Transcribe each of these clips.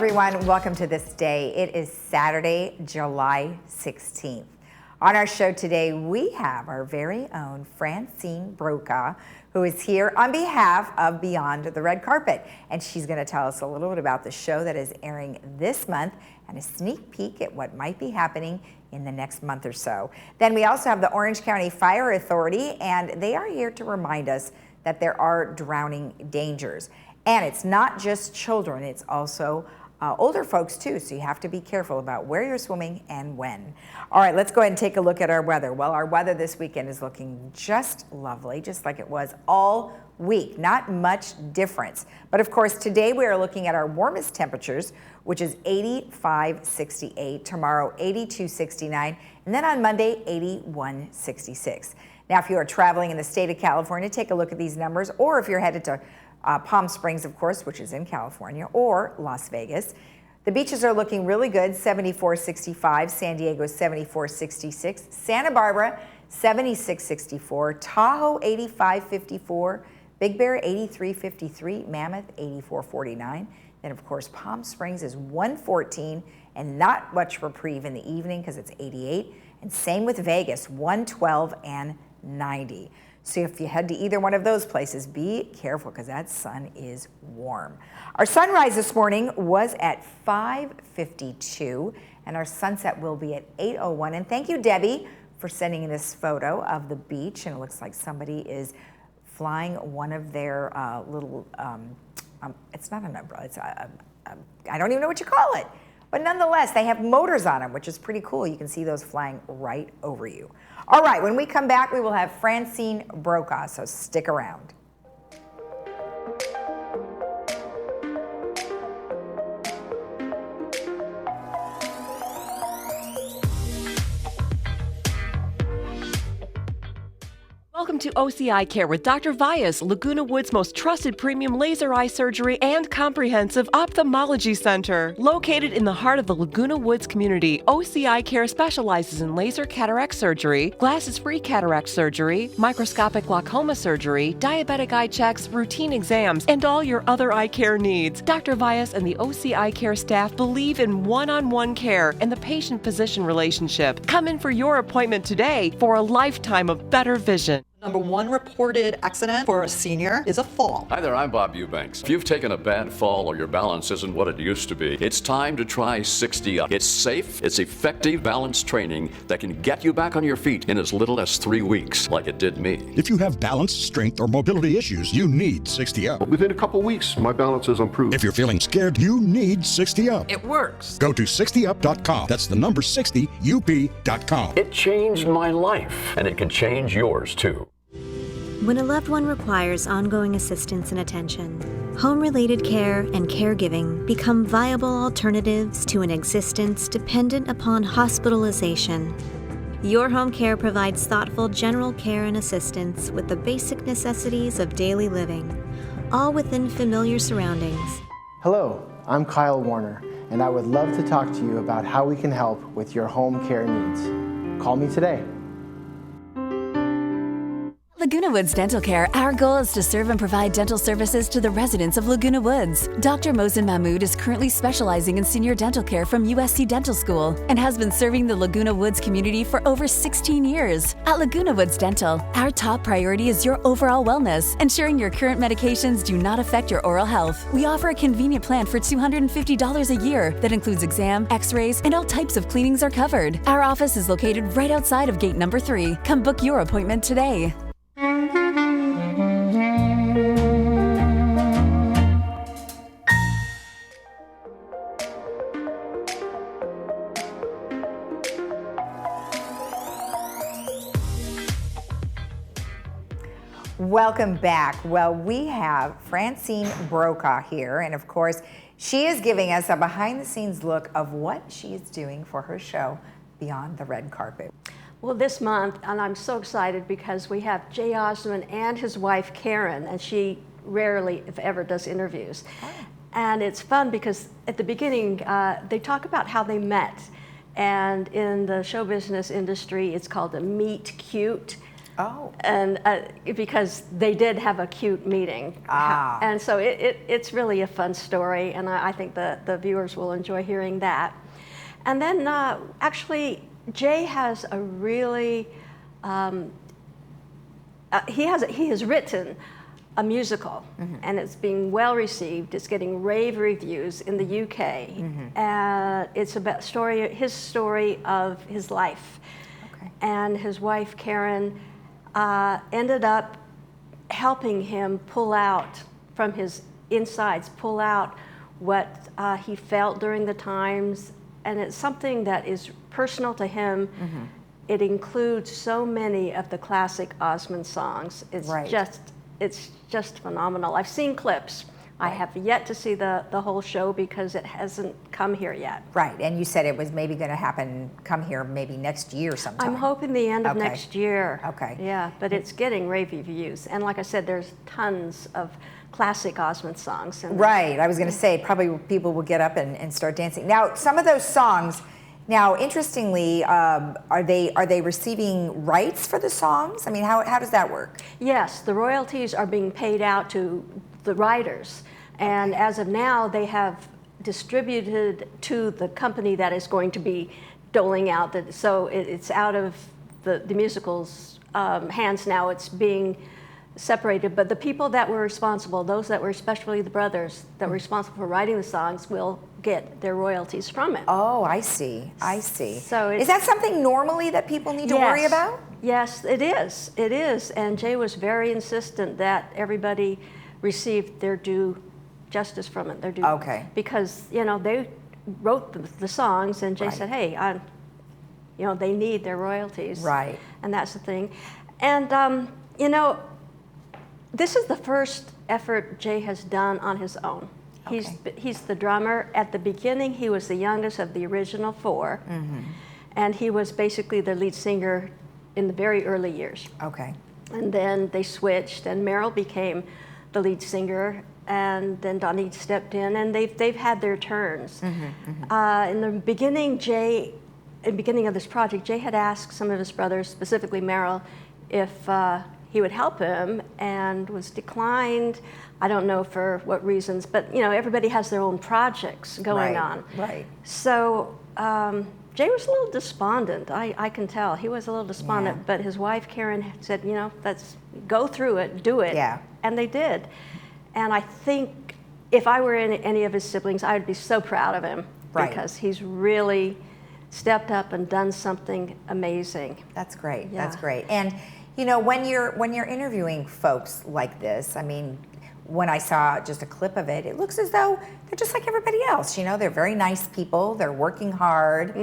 everyone. Welcome to This Day. It is Saturday, July 16th. On our show today, we have our very own Francine Brokaw, who is here on behalf of Beyond the Red Carpet. And she's going to tell us a little bit about the show that is airing this month and a sneak peek at what might be happening in the next month or so. Then we also have the Orange County Fire Authority, and they are here to remind us that there are drowning dangers. And it's not just children, it's also older folks too, so you have to be careful about where you're swimming and when. All right, let's go ahead and take a look at our weather. Well, our weather this weekend is looking just lovely, just like it was all week. Not much difference. But of course, today we are looking at our warmest temperatures, which is 85-68, tomorrow 82-69, and then on Monday 81-66. Now, if you are traveling in the state of California, take a look at these numbers, or if you're headed to Palm Springs, of course, which is in California, or Las Vegas. The beaches are looking really good, 74-65, San Diego 74-66, Santa Barbara 76-64, Tahoe 85-54, Big Bear 83-53, Mammoth 84-49. Then, of course, Palm Springs is 114 and not much reprieve in the evening because it's 88. And same with Vegas, 112 and 90. So if you head to either one of those places, be careful because that sun is warm. Our sunrise this morning was at 5:52, and our sunset will be at 8:01. And thank you, Debbie, for sending in this photo of the beach. And it looks like somebody is flying one of their little, it's not an umbrella, it's I don't even know what you call it. But nonetheless, they have motors on them, which is pretty cool. You can see those flying right over you. All right, when we come back, we will have Francine Brokaw, so stick around. Welcome to OCI Care with Dr. Vyas, Laguna Woods' most trusted premium laser eye surgery and comprehensive ophthalmology center. Located in the heart of the Laguna Woods community, OCI Care specializes in laser cataract surgery, glasses-free cataract surgery, microscopic glaucoma surgery, diabetic eye checks, routine exams, and all your other eye care needs. Dr. Vyas and the OCI Care staff believe in one-on-one care and the patient-physician relationship. Come in for your appointment today for a lifetime of better vision. Number one reported accident for a senior is a fall. Hi there, I'm Bob Eubanks. If you've taken a bad fall or your balance isn't what it used to be, it's time to try 60 Up. It's safe, it's effective balance training that can get you back on your feet in as little as 3 weeks, like it did me. If you have balance, strength, or mobility issues, you need 60 Up. Within a couple weeks, my balance has improved. If you're feeling scared, you need 60 Up. It works. Go to 60up.com. That's the number 60up.com. It changed my life, and it can change yours too. When a loved one requires ongoing assistance and attention, home-related care and caregiving become viable alternatives to an existence dependent upon hospitalization. Your home care provides thoughtful general care and assistance with the basic necessities of daily living, all within familiar surroundings. Hello, I'm Kyle Warner, and I would love to talk to you about how we can help with your home care needs. Call me today. Laguna Woods Dental Care, our goal is to serve and provide dental services to the residents of Laguna Woods. Dr. Mohsen Mahmood is currently specializing in senior dental care from USC Dental School and has been serving the Laguna Woods community for over 16 years. At Laguna Woods Dental, our top priority is your overall wellness, ensuring your current medications do not affect your oral health. We offer a convenient plan for $250 a year that includes exam, x-rays, and all types of cleanings are covered. Our office is located right outside of gate number 3. Come book your appointment today. Welcome back. Well, we have Francine Brokaw here, and of course, she is giving us a behind-the-scenes look of what she is doing for her show, Beyond the Red Carpet. Well, this month, and I'm so excited because we have Jay Osmond and his wife, Karen, and she rarely, if ever, does interviews. Oh. And it's fun because at the beginning, they talk about how they met. And in the show business industry, it's called a meet cute. Oh. And because they did have a cute meeting. Ah. And so it's really a fun story, and I think the viewers will enjoy hearing that. And then actually, Jay has a really, he has written a musical, and it's being well received. It's getting rave reviews in the UK. And it's about his story of his life. Okay. And his wife, Karen, ended up helping him pull out from his insides, pull out what he felt during the times. And it's something that is personal to him. It includes so many of the classic Osmond songs. It's just phenomenal. I've seen clips. I have yet to see the whole show because it hasn't come here yet. Right, and you said it was maybe going to come here maybe next year sometime. I'm hoping the end of next year. Okay. Yeah, but it's getting rave reviews. And like I said, there's tons of classic Osmond songs. Right, I was going to say, probably people will get up and start dancing. Now, some of those songs, now, interestingly, are they receiving rights for the songs? I mean, how does that work? Yes, the royalties are being paid out to the writers. And as of now, they have distributed to the company that is going to be doling out. So it's out of the musical's hands now. It's being separated. But the people that were responsible, those that were especially the brothers that were responsible for writing the songs, will get their royalties from it. Oh, I see. I see. So is that something normally that people need to worry about? Yes, it is. It is. And Jay was very insistent that everybody received their due justice from it. Their due. Okay. Because, they wrote the songs, and Jay said, hey, they need their royalties. Right. And that's the thing. And, this is the first effort Jay has done on his own. Okay. He's the drummer. At the beginning, he was the youngest of the original four, and he was basically the lead singer in the very early years. Okay. And then they switched, and Merrill became the lead singer, and then Donnie stepped in, and they've had their turns. In the beginning, of this project, Jay had asked some of his brothers, specifically Merrill, if he would help him, and was declined. I don't know for what reasons, but everybody has their own projects going on. Right. So Jay was a little despondent. I can tell he was a little despondent. But his wife Karen said, let's go through it, do it. Yeah. And they did. And I think if I were in any of his siblings, I would be so proud of him because he's really stepped up and done something amazing. That's great. Yeah. That's great. And when you're interviewing folks like this, I mean, when I saw just a clip of it, it looks as though they're just like everybody else. They're very nice people. They're working hard.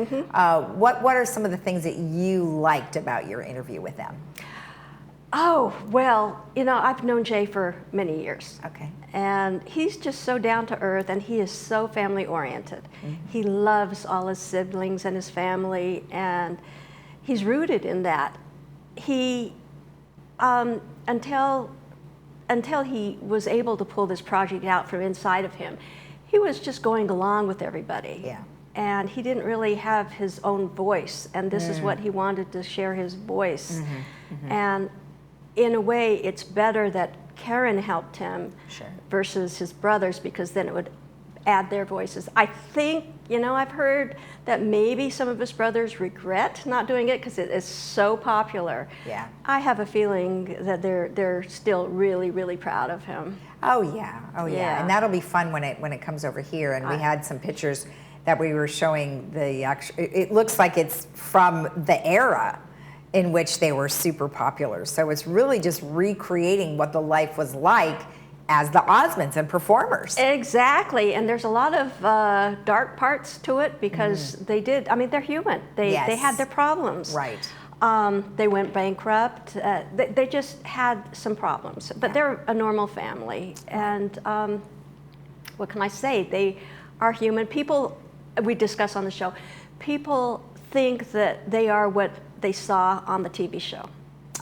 What are some of the things that you liked about your interview with them? Oh, well, I've known Jay for many years. Okay. And he's just so down to earth, and he is so family oriented. He loves all his siblings and his family, and he's rooted in that. He, until he was able to pull this project out from inside of him, he was just going along with everybody. Yeah. And he didn't really have his own voice, and this is what he wanted, to share his voice. And in a way, it's better that Karen helped him versus his brothers, because then it would add their voices. I think, I've heard that maybe some of his brothers regret not doing it because it is so popular. Yeah. I have a feeling that they're still really, really proud of him. Oh yeah. Yeah. And that'll be fun when it comes over here. And we had some pictures that we were showing it looks like it's from the era in which they were super popular. So it's really just recreating what the life was like as the Osmonds and performers. Exactly, and there's a lot of dark parts to it because they did, they're human. They had their problems. Right. They went bankrupt. They just had some problems, but they're a normal family. And what can I say? They are human. People, we discuss on the show, people think that they are what they saw on the TV show.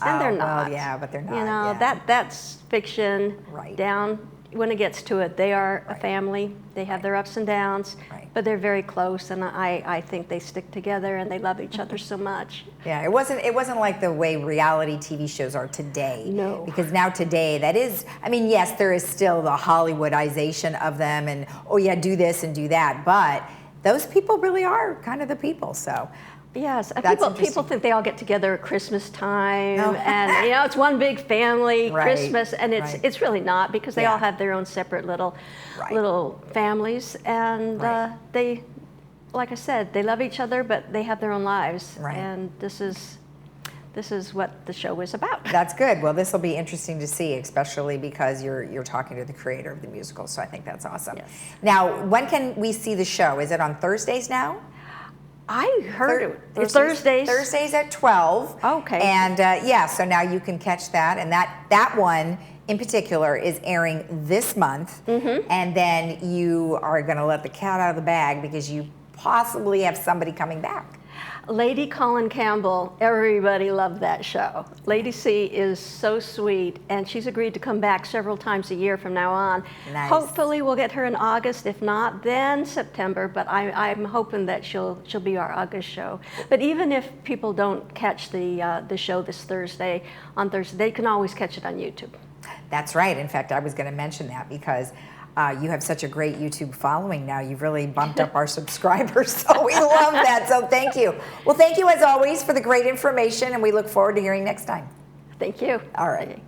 And they're not. Well, yeah, but they're not. That's fiction. Right. Down when it gets to it, they are a family. They have their ups and downs. Right. but they're very close, and I think they stick together and they love each other so much. Yeah, it wasn't like the way reality TV shows are today. No. Because now today, that is, I mean, yes, there is still the Hollywoodization of them and, oh yeah, do this and do that, but those people really are kind of the people, so. Yes, and That's people think they all get together at Christmas time, No. and it's one big family Right, Christmas, and right. it's really not, because they Yeah. all have their own separate little Right. families, and Right. they, like I said, they love each other, but they have their own lives, Right. and this is what the show is about. That's good. Well, this will be interesting to see, especially because you're talking to the creator of the musical, so I think that's awesome. Yes. Now, when can we see the show? Is it on Thursdays now? I heard it. Thursdays. Thursdays at 12. Okay. And yeah, so now you can catch that. And that one in particular is airing this month. Mm-hmm. And then you are going to let the cat out of the bag because you possibly have somebody coming back. Lady Colin Campbell, everybody loved that show. Lady C is so sweet, and she's agreed to come back several times a year from now on. Nice. Hopefully we'll get her in August, if not, then September, but I'm hoping that she'll be our August show. But even if people don't catch the show this Thursday, on Thursday, they can always catch it on YouTube. That's right. In fact, I was going to mention that because you have such a great YouTube following now. You've really bumped up our subscribers, so we love that. So thank you. Well, thank you as always for the great information, and we look forward to hearing next time. Thank you. All right.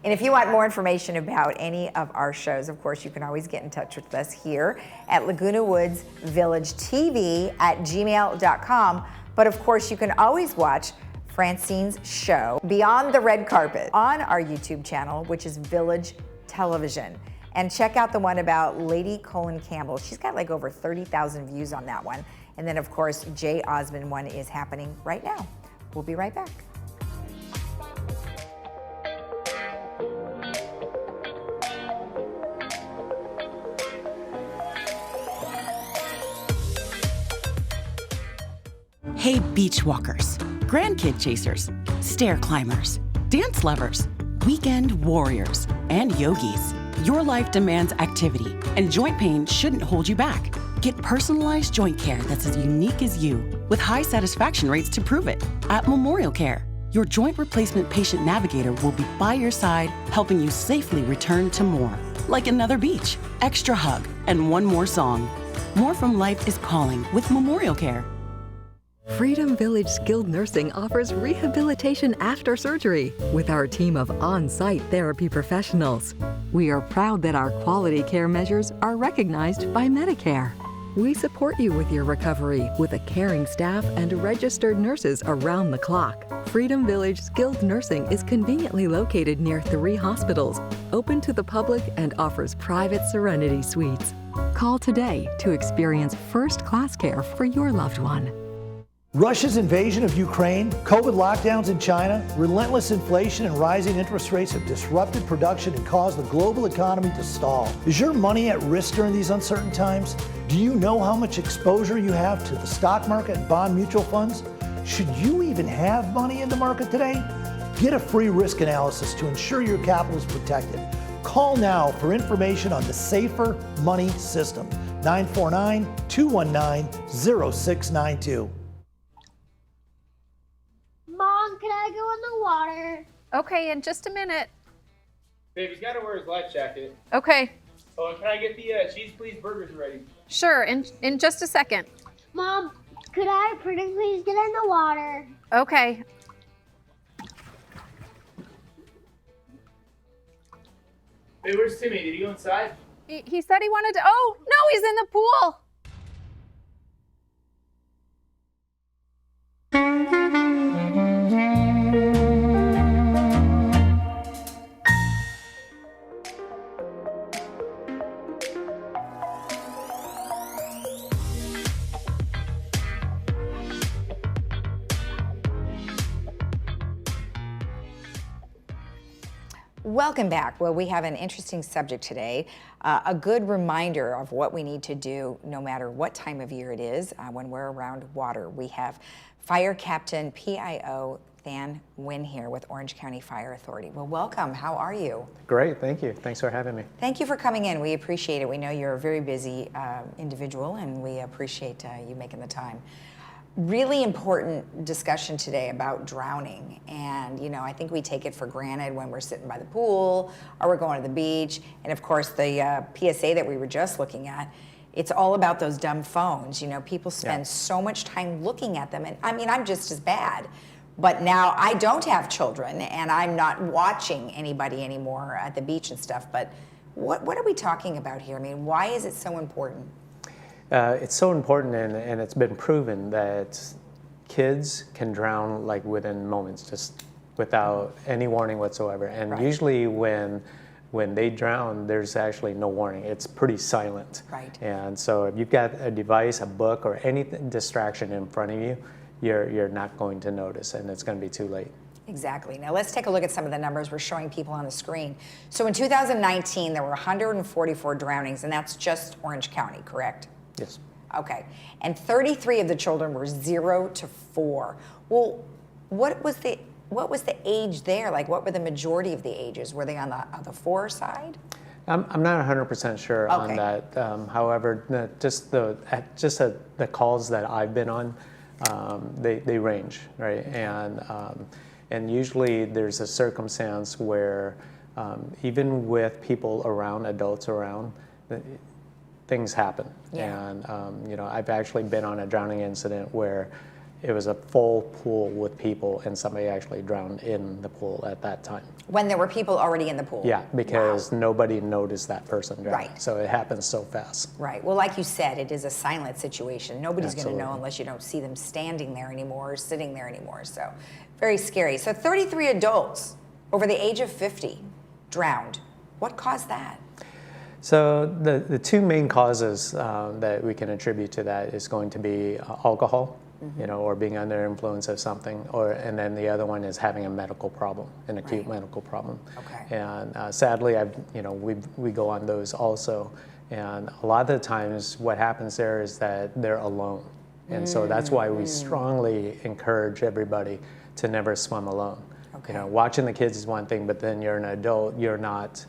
And if you want more information about any of our shows, of course, you can always get in touch with us here at Laguna Woods Village TV at gmail.com. But of course, you can always watch Francine's show, Beyond the Red Carpet, on our YouTube channel, which is Village Television. And check out the one about Lady Colin Campbell. She's got like over 30,000 views on that one. And then, of course, Jay Osmond one is happening right now. We'll be right back. Hey, beach walkers, grandkid chasers, stair climbers, dance lovers, weekend warriors, and yogis. Your life demands activity, and joint pain shouldn't hold you back. Get personalized joint care that's as unique as you, with high satisfaction rates to prove it. At Memorial Care, your joint replacement patient navigator will be by your side, helping you safely return to more. Like another beach, extra hug, and one more song. More from life is calling with Memorial Care. Freedom Village Skilled Nursing offers rehabilitation after surgery with our team of on-site therapy professionals. We are proud that our quality care measures are recognized by Medicare. We support you with your recovery with a caring staff and registered nurses around the clock. Freedom Village Skilled Nursing is conveniently located near 3 hospitals, open to the public, and offers private Serenity suites. Call today to experience first-class care for your loved one. Russia's invasion of Ukraine, COVID lockdowns in China, relentless inflation and rising interest rates have disrupted production and caused the global economy to stall. Is your money at risk during these uncertain times? Do you know how much exposure you have to the stock market and bond mutual funds? Should you even have money in the market today? Get a free risk analysis to ensure your capital is protected. Call now for information on the Safer Money System, 949-219-0692. Mom, can I go in the water? Okay, in just a minute. Babe, he's got to wear his life jacket. Okay. Oh, and can I get the cheese please burgers ready? Sure, in just a second. Mom, could I pretty please get in the water? Okay. Hey, where's Timmy? Did he go inside? He said he wanted to. Oh, no, he's in the pool. Welcome back. Well, we have an interesting subject today, a good reminder of what we need to do no matter what time of year it is when we're around water. We have Fire Captain PIO Than Nguyen here with Orange County Fire Authority. Well, welcome. How are you? Great, thank you. Thanks for having me. Thank you for coming in. We appreciate it. We know you're a very busy individual, and we appreciate you making the time. Really important discussion today about drowning. And, you know, I think we take it for granted when we're sitting by the pool or we're going to the beach. And, of course, the PSA that we were just looking at, it's all about those dumb phones. You know, people spend so much time looking at them. And, I mean, I'm just as bad. But now I don't have children, and I'm not watching anybody anymore at the beach and stuff. But what are we talking about here? I mean, why is it so important? It's so important, and it's been proven that kids can drown like within moments, just without any warning whatsoever. And usually when they drown, there's actually no warning. It's pretty silent. Right. And so if you've got a device, a book, or any distraction in front of you, you're not going to notice, and it's going to be too late. Exactly. Now let's take a look at some of the numbers we're showing people on the screen. So in 2019, there were 144 drownings, and that's just Orange County, correct? Yes. Okay. And 33 of the children were 0 to 4. Well, what was the age there? Like, what were the majority of the ages? Were they on the 4 side? I'm not 100% sure on that. However, just the calls that I've been on, they range, right? And usually there's a circumstance where even with people around, adults around, things happen. Yeah. And you know, I've actually been on a drowning incident where it was a full pool with people, and somebody actually drowned in the pool at that time. When there were people already in the pool? Yeah, because nobody noticed that person drowning. Right. So it happens so fast. Right. Well, like you said, it is a silent situation. Nobody's going to know Absolutely. unless you don't see them standing there anymore or sitting there anymore. So very scary. So 33 adults over the age of 50 drowned. What caused that? So the two main causes that we can attribute to that is going to be alcohol, you know, or being under influence of something, and then the other one is having a medical problem, an acute medical problem. Okay. And sadly, we go on those also, and a lot of the times what happens there is that they're alone, and so that's why we strongly encourage everybody to never swim alone. Okay. You know, watching the kids is one thing, but then you're an adult, you're not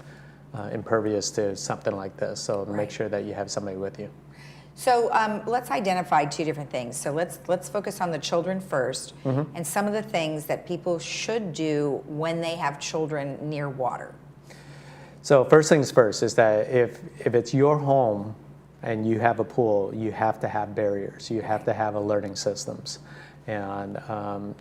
impervious to something like this, so make sure that you have somebody with you. So let's identify two different things. So let's focus on the children first, and some of the things that people should do when they have children near water. So first things first is that if it's your home and you have a pool, you have to have barriers. You have to have alerting systems. And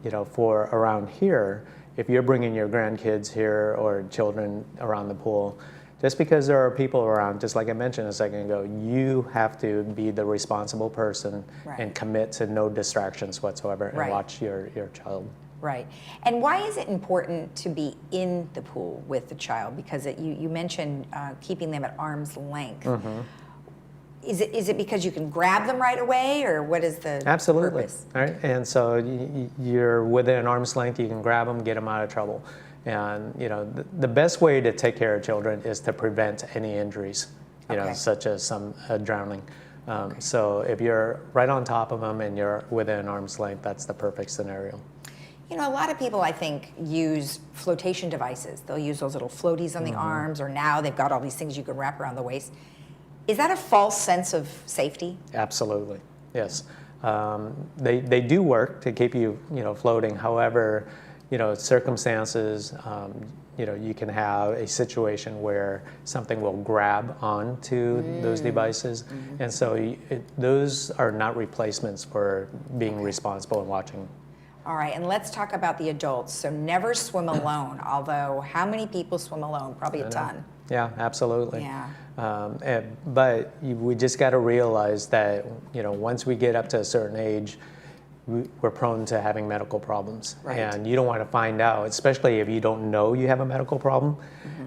you know, for around here, if you're bringing your grandkids here or children around the pool, just because there are people around, just like I mentioned a second ago, you have to be the responsible person and commit to no distractions whatsoever and watch your child. Right. And why is it important to be in the pool with the child? Because you mentioned keeping them at arm's length. Is it because you can grab them right away, or what is the purpose? All right. And so you're within an arm's length, you can grab them, get them out of trouble. And you know, the best way to take care of children is to prevent any injuries, you know, such as some drowning. So if you're right on top of them and you're within an arm's length, that's the perfect scenario. You know, a lot of people, I think, use flotation devices. They'll use those little floaties on the arms, or now they've got all these things you can wrap around the waist. Is that a false sense of safety? Absolutely, yes. They do work to keep you, floating. However, circumstances, you can have a situation where something will grab onto those devices. And so those are not replacements for being responsible and watching. All right, and let's talk about the adults. So never swim alone, although how many people swim alone? Probably a ton. Yeah, absolutely. Yeah. But we just got to realize that, once we get up to a certain age, we're prone to having medical problems. Right. And you don't want to find out, especially if you don't know you have a medical problem,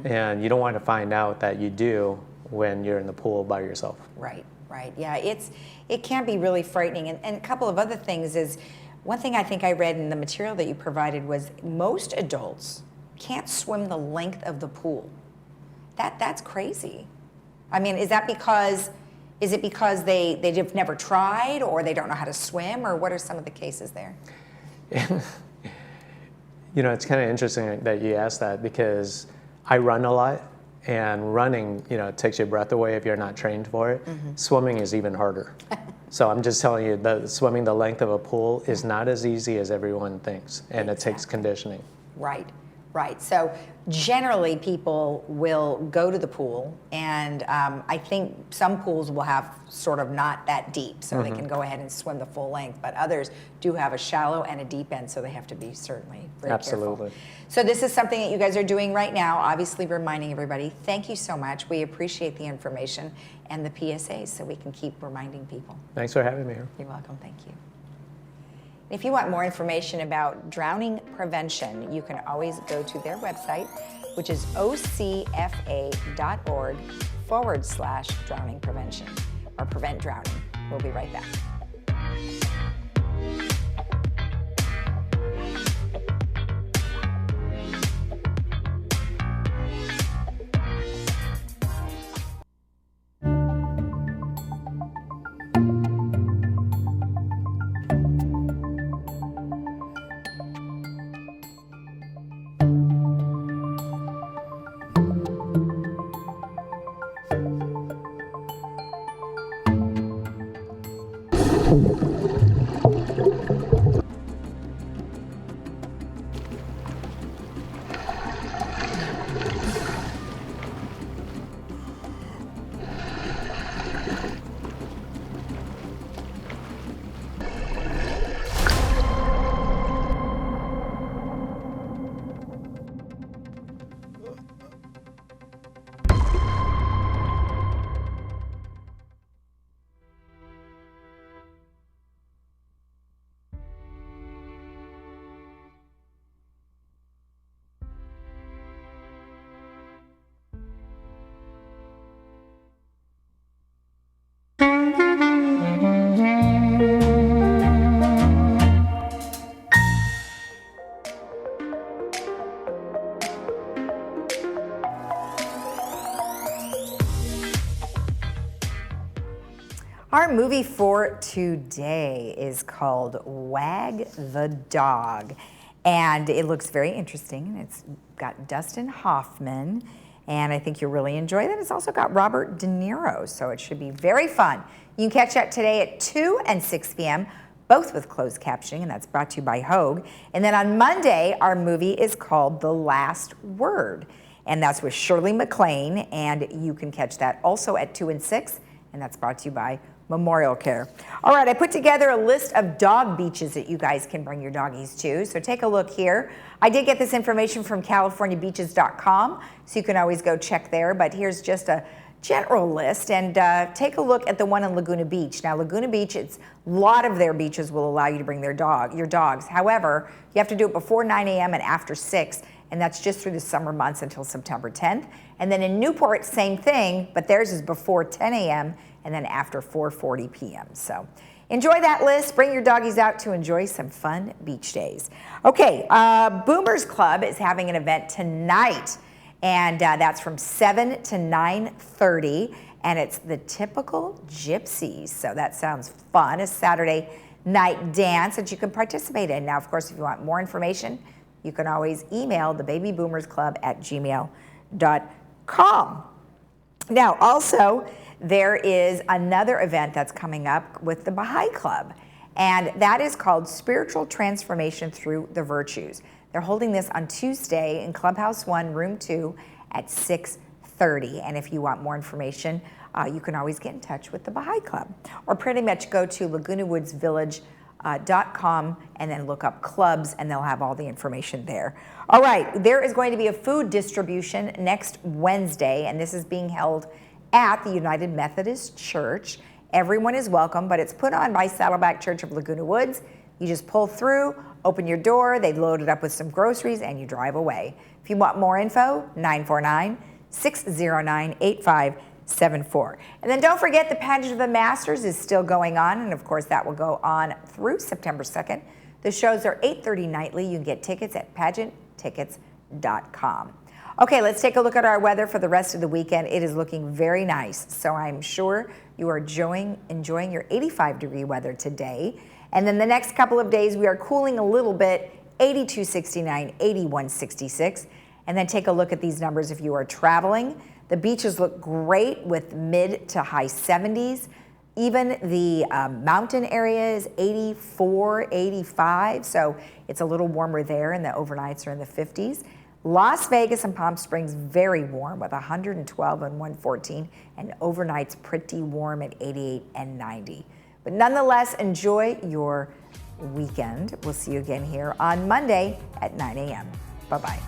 and you don't want to find out that you do when you're in the pool by yourself. Right, right. Yeah, it can be really frightening. And a couple of other things is, one thing I think I read in the material that you provided was most adults can't swim the length of the pool. That's crazy. I mean, is it because they've never tried, or they don't know how to swim, or what are some of the cases there? You know, it's kind of interesting that you asked that because I run a lot, and running, you know, takes your breath away if you're not trained for it. Swimming is even harder. So I'm just telling you that swimming the length of a pool is not as easy as everyone thinks, and it takes conditioning. Right, right. So generally people will go to the pool, and I think some pools will have sort of not that deep, so they can go ahead and swim the full length, but others do have a shallow and a deep end, so they have to be certainly very careful. So this is something that you guys are doing right now, obviously reminding everybody. Thank you so much. We appreciate the information and the PSAs, so we can keep reminding people. Thanks for having me here. You're welcome, thank you. If you want more information about drowning prevention, you can always go to their website, which is ocfa.org/drowning prevention, or prevent drowning. We'll be right back. Our movie for today is called Wag the Dog, and it looks very interesting. It's got Dustin Hoffman, and I think you'll really enjoy that. It's also got Robert De Niro, so it should be very fun. You can catch that today at 2 and 6 p.m., both with closed captioning, and that's brought to you by Hogue. And then on Monday, our movie is called The Last Word, and that's with Shirley MacLaine, and you can catch that also at 2 and 6, and that's brought to you by Memorial Care. All right, I put together a list of dog beaches that you guys can bring your doggies to, so take a look here. I did get this information from CaliforniaBeaches.com, so you can always go check there, but here's just a general list, and take a look at the one in Laguna Beach. Now, Laguna Beach, a lot of their beaches will allow you to bring your dogs. However, you have to do it before 9 a.m. and after 6, and that's just through the summer months until September 10th. And then in Newport, same thing, but theirs is before 10 a.m. and then after 4:40 p.m. So enjoy that list. Bring your doggies out to enjoy some fun beach days. Okay, Boomers Club is having an event tonight, and that's from 7 to 9:30, and it's the Typical Gypsies. So that sounds fun, a Saturday night dance that you can participate in. Now, of course, if you want more information, you can always email thebabyboomersclub@gmail.com. Now, also, there is another event that's coming up with the Baha'i Club, and that is called Spiritual Transformation Through the Virtues. They're holding this on Tuesday in Clubhouse 1, Room 2 at 6:30. And if you want more information, you can always get in touch with the Baha'i Club, or pretty much go to LagunaWoodsVillage.com and then look up clubs, and they'll have all the information there. All right, there is going to be a food distribution next Wednesday, and this is being held at the United Methodist Church. Everyone is welcome, but it's put on by Saddleback Church of Laguna Woods. You just pull through, open your door, they load it up with some groceries, and you drive away. If you want more info, 949-609-8574. And then don't forget, the Pageant of the Masters is still going on, and of course that will go on through September 2nd. The shows are 8:30 nightly. You can get tickets at pageanttickets.com. Okay, let's take a look at our weather for the rest of the weekend. It is looking very nice, so I'm sure you are enjoying your 85-degree weather today. And then the next couple of days, we are cooling a little bit 8269, 8166. And then take a look at these numbers if you are traveling. The beaches look great with mid to high 70s. Even the mountain area is 84, 85, so it's a little warmer there, and the overnights are in the 50s. Las Vegas and Palm Springs, very warm with 112 and 114, and overnights pretty warm at 88 and 90. But nonetheless, enjoy your weekend. We'll see you again here on Monday at 9 a.m. Bye-bye.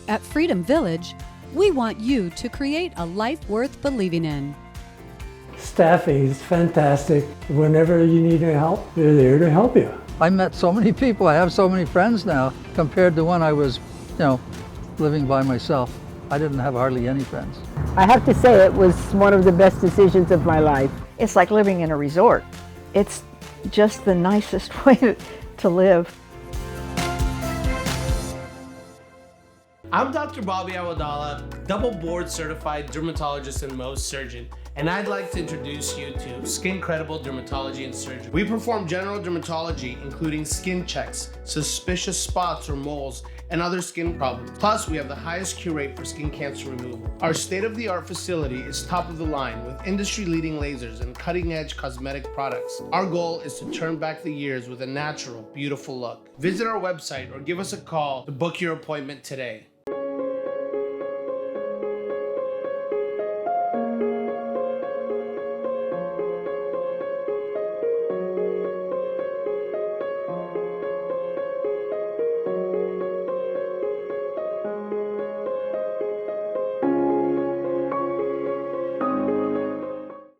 At Freedom Village, we want you to create a life worth believing in. Staff is fantastic. Whenever you need help, they're there to help you. I met so many people. I have so many friends now compared to when I was, living by myself. I didn't have hardly any friends. I have to say it was one of the best decisions of my life. It's like living in a resort. It's just the nicest way to live. I'm Dr. Bobby Awadala, double board certified dermatologist and Mohs surgeon, and I'd like to introduce you to Skin Credible Dermatology and Surgery. We perform general dermatology, including skin checks, suspicious spots or moles, and other skin problems. Plus, we have the highest cure rate for skin cancer removal. Our state-of-the-art facility is top of the line with industry-leading lasers and cutting-edge cosmetic products. Our goal is to turn back the years with a natural, beautiful look. Visit our website or give us a call to book your appointment today.